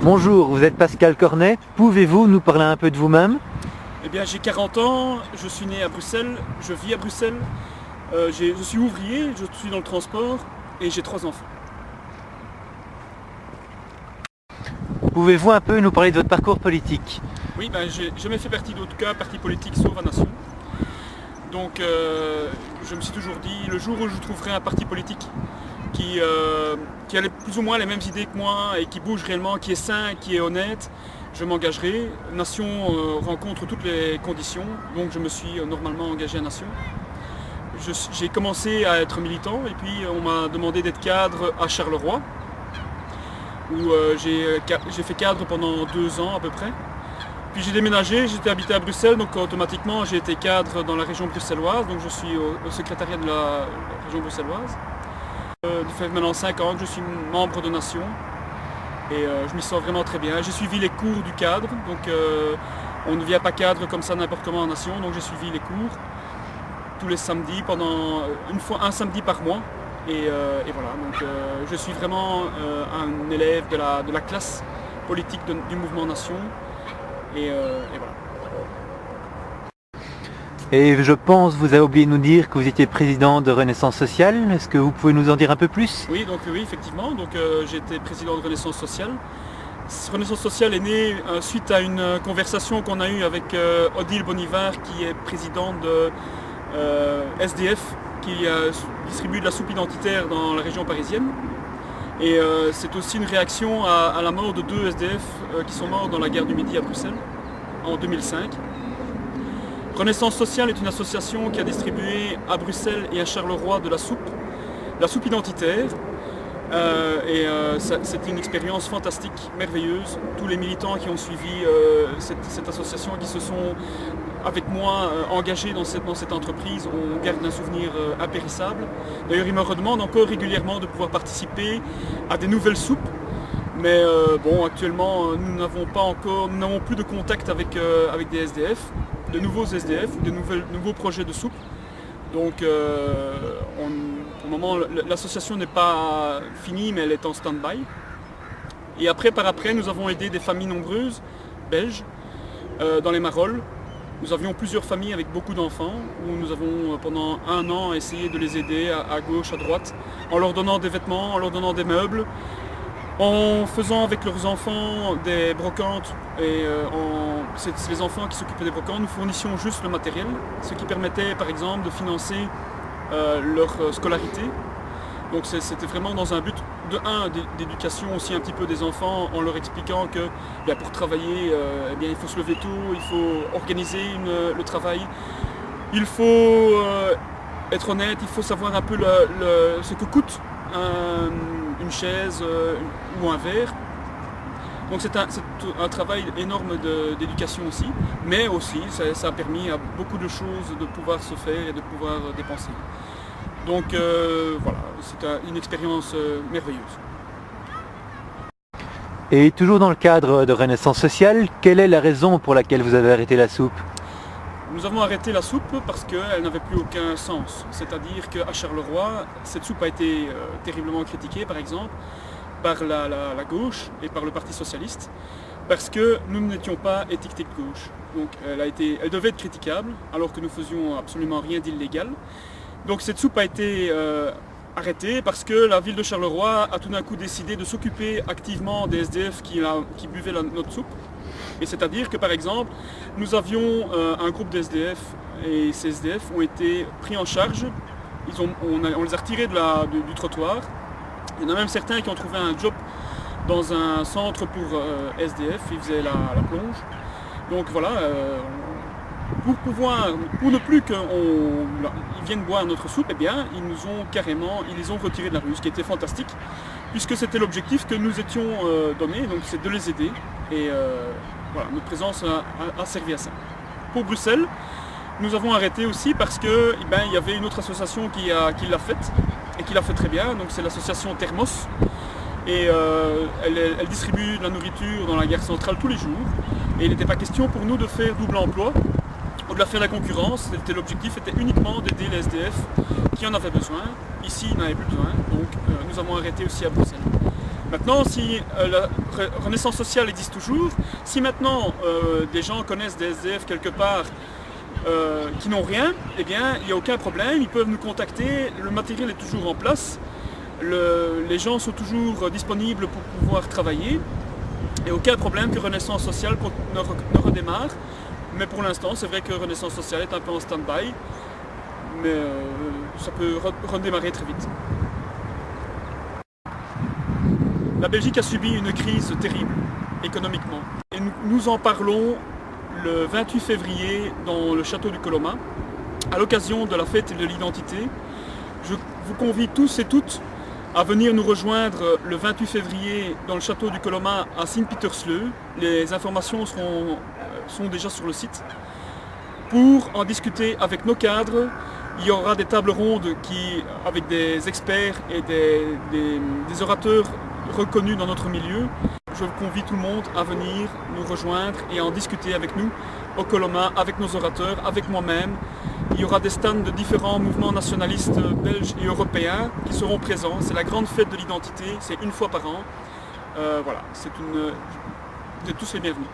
Bonjour, vous êtes Pascal Cornet. Pouvez-vous nous parler un peu de vous-même? Eh bien, j'ai 40 ans, je suis né à Bruxelles, je vis à Bruxelles, je suis ouvrier, je suis dans le transport et j'ai 3 enfants. Pouvez-vous un peu nous parler de votre parcours politique? Oui, ben, j'ai jamais fait partie d'aucun parti politique sauf à Nation. Donc je me suis toujours dit, le jour où je trouverai un parti politique qui a plus ou moins les mêmes idées que moi et qui bouge réellement, qui est sain, qui est honnête, je m'engagerai. Nation rencontre toutes les conditions, donc je me suis normalement engagé à Nation. J'ai commencé à être militant et puis on m'a demandé d'être cadre à Charleroi, où j'ai fait cadre pendant 2 ans à peu près. Puis j'ai déménagé, j'étais habité à Bruxelles, donc automatiquement j'ai été cadre dans la région bruxelloise, donc je suis au secrétariat de la région bruxelloise. Ça fait maintenant 5 ans que je suis membre de Nation et je m'y sens vraiment très bien. J'ai suivi les cours du cadre, donc on ne vient pas cadre comme ça n'importe comment en Nation, donc j'ai suivi les cours tous les samedis pendant un samedi par mois. Et voilà, donc je suis vraiment un élève de la classe politique du mouvement Nation. Et voilà. Et je pense, vous avez oublié de nous dire que vous étiez président de Renaissance Sociale. Est-ce que vous pouvez nous en dire un peu plus? Oui, donc oui, effectivement. Donc j'ai été président de Renaissance Sociale. Renaissance Sociale est née suite à une conversation qu'on a eue avec Odile Bonivard, qui est présidente de SDF, qui distribue de la soupe identitaire dans la région parisienne. Et c'est aussi une réaction à la mort de 2 SDF qui sont morts dans la gare du Midi à Bruxelles en 2005. Renaissance Sociale est une association qui a distribué à Bruxelles et à Charleroi de la soupe identitaire. C'est une expérience fantastique, merveilleuse. Tous les militants qui ont suivi cette association, qui se sont avec moi engagés dans cette entreprise, on garde un souvenir impérissable. D'ailleurs, ils me redemandent encore régulièrement de pouvoir participer à des nouvelles soupes. Mais bon, actuellement, nous n'avons plus de contact avec des SDF, de nouveaux SDF ou de nouveaux projets de soupe. Donc, pour le moment, l'association n'est pas finie, mais elle est en stand-by. Et par après, nous avons aidé des familles nombreuses, belges, dans les Marolles. Nous avions plusieurs familles avec beaucoup d'enfants, où nous avons pendant 1 an essayé de les aider à gauche, à droite, en leur donnant des vêtements, en leur donnant des meubles, en faisant avec leurs enfants des brocantes. Et c'est les enfants qui s'occupaient des brocantes, nous fournissions juste le matériel, ce qui permettait par exemple de financer leur scolarité. Donc c'était vraiment dans un but d'éducation aussi un petit peu des enfants, en leur expliquant que pour travailler, il faut se lever tôt, il faut organiser le travail, il faut être honnête, il faut savoir un peu ce que coûte une chaise ou un verre. Donc c'est un travail énorme d'éducation aussi, mais aussi ça a permis à beaucoup de choses de pouvoir se faire et de pouvoir dépenser. Donc voilà, c'est une expérience merveilleuse. Et toujours dans le cadre de Renaissance Sociale, quelle est la raison pour laquelle vous avez arrêté la soupe? Nous avons arrêté la soupe parce qu'elle n'avait plus aucun sens. C'est-à-dire qu'à Charleroi, cette soupe a été terriblement critiquée, par exemple, par la gauche et par le Parti Socialiste, parce que nous n'étions pas étiquetés de gauche. Donc elle devait être critiquable, alors que nous faisions absolument rien d'illégal. Donc cette soupe a été arrêtée parce que la ville de Charleroi a tout d'un coup décidé de s'occuper activement des SDF qui buvaient notre soupe. Et c'est-à-dire que par exemple, nous avions un groupe d'SDF et ces SDF ont été pris en charge, on les a retirés du trottoir. Il y en a même certains qui ont trouvé un job dans un centre pour SDF, ils faisaient la plonge. Donc voilà, pour ne plus qu'ils viennent boire notre soupe, eh bien, ils les ont retirés de la rue, ce qui était fantastique, puisque c'était l'objectif que nous étions donnés, donc c'est de les aider. Et voilà, notre présence a servi à ça. Pour Bruxelles, nous avons arrêté aussi parce que il y avait une autre association qui l'a faite, et qui l'a fait très bien, donc c'est l'association Thermos. Et elle distribue de la nourriture dans la gare centrale tous les jours. Et il n'était pas question pour nous de faire double emploi ou de la faire la concurrence. L'objectif était uniquement d'aider les SDF qui en avaient besoin. Ici, ils n'avaient plus besoin, donc nous avons arrêté aussi à Bruxelles. Maintenant, si la Renaissance sociale existe toujours, si maintenant des gens connaissent des SDF quelque part qui n'ont rien, eh bien il n'y a aucun problème, ils peuvent nous contacter, le matériel est toujours en place, les gens sont toujours disponibles pour pouvoir travailler, et aucun problème que Renaissance sociale ne redémarre, mais pour l'instant c'est vrai que Renaissance sociale est un peu en stand-by, mais ça peut redémarrer très vite. La Belgique a subi une crise terrible, économiquement. Et nous en parlons le 28 février dans le château du Coloma, à l'occasion de la fête de l'identité. Je vous convie tous et toutes à venir nous rejoindre le 28 février dans le château du Coloma à Sint-Pietersleu. Les informations sont déjà sur le site. Pour en discuter avec nos cadres, il y aura des tables rondes avec des experts et des orateurs reconnus dans notre milieu. Je convie tout le monde à venir nous rejoindre et à en discuter avec nous au Coloma, avec nos orateurs, avec moi-même. Il y aura des stands de différents mouvements nationalistes belges et européens qui seront présents. C'est la grande fête de l'identité, c'est une fois par an. Voilà, vous êtes tous les bienvenus.